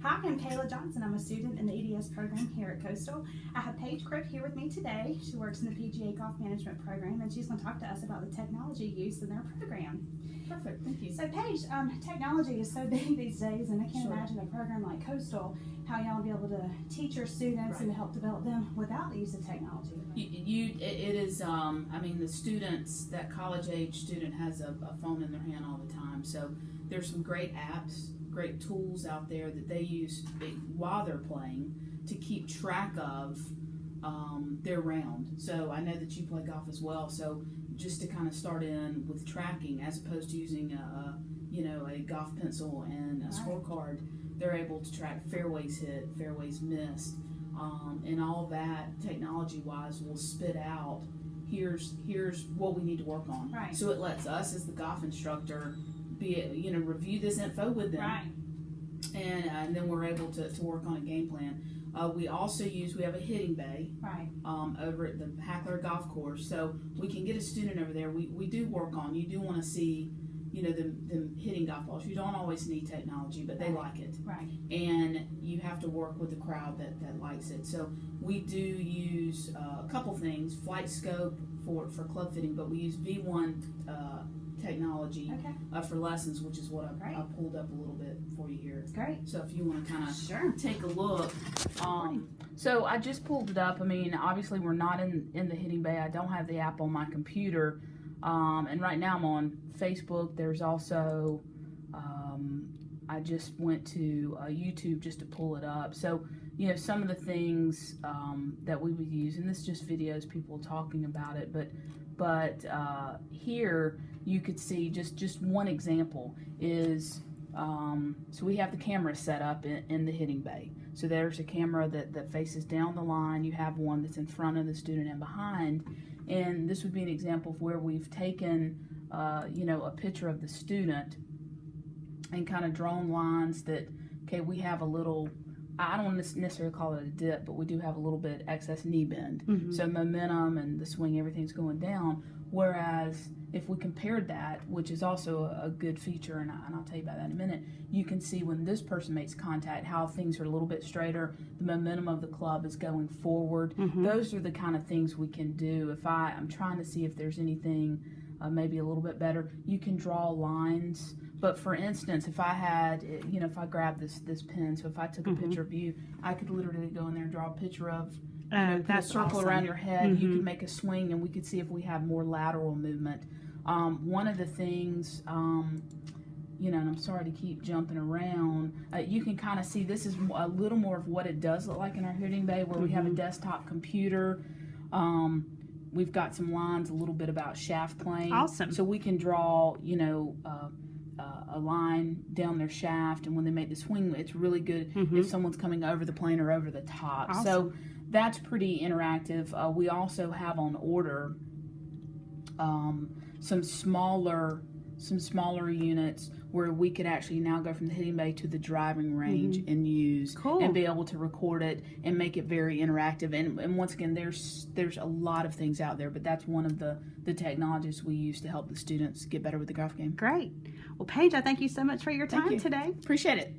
Hi, I'm Kayla Johnson. I'm a student in the EDS program here at Coastal. I have Paige Crook here with me today. She works in the PGA Golf Management program, and she's going to talk to us about the technology used in their program. Perfect, thank you. So Paige, technology is so big these days, and I can't imagine a program like Coastal, how y'all be able to teach your students and to help develop them without the use of technology. It is, I mean, the students, that college age student has a phone in their hand all the time, so there's some great apps, great tools out there that they use while they're playing to keep track of their round. So I know that you play golf as well, so just to kind of start in with tracking as opposed to using a golf pencil and a scorecard, they're able to track fairways hit, fairways missed, and all that technology wise will spit out here's what we need to work on. Right. So it lets us as the golf instructor review this info with them. Right. And then we're able to work on a game plan. We also we have a hitting bay over at the Hackler Golf Course, so we can get a student over there. We do work on, you do want to see, them hitting golf balls. You don't always need technology, but they like it. Right. And you have to work with the crowd that likes it. So we do use a couple things, flight scope for club fitting, but we use V1 technology for lessons, which is what I pulled up a little bit for you here. Great. So if you want to kind of take a look. So I just pulled it up. I mean, obviously we're not in the hitting bay. I don't have the app on my computer. And right now I'm on Facebook. There's also, I just went to YouTube just to pull it up. So, some of the things that we would use, and this is just videos, people talking about it, but here you could see just one example is, so we have the camera set up in the hitting bay. So there's a camera that faces down the line. You have one that's in front of the student and behind. And this would be an example of where we've taken, a picture of the student and kind of drawn lines that, we have a little, I don't necessarily call it a dip, but we do have a little bit excess knee bend. So momentum and the swing, everything's going down. Whereas if we compared that, which is also a good feature, and I'll tell you about that in a minute, you can see when this person makes contact, how things are a little bit straighter, the momentum of the club is going forward. Those are the kind of things we can do. If I'm trying to see if there's anything maybe a little bit better, you can draw lines. But for instance, if I had, if I grabbed this pen, so if I took a picture of you, I could literally go in there and draw a picture of that circle around your head. You can make a swing, and we could see if we have more lateral movement. One of the things, and I'm sorry to keep jumping around, you can kind of see this is a little more of what it does look like in our hitting bay, where we have a desktop computer. We've got some lines, a little bit about shaft plane. Awesome. So we can draw, a line down their shaft, and when they make the swing, it's really good if someone's coming over the plane or over the top. Awesome. So that's pretty interactive. We also have on order some smaller units where we could actually now go from the hitting bay to the driving range and use and be able to record it and make it very interactive. And once again, there's a lot of things out there, but that's one of the technologies we use to help the students get better with the golf game. Great. Well, Paige, I thank you so much for your time today. Appreciate it.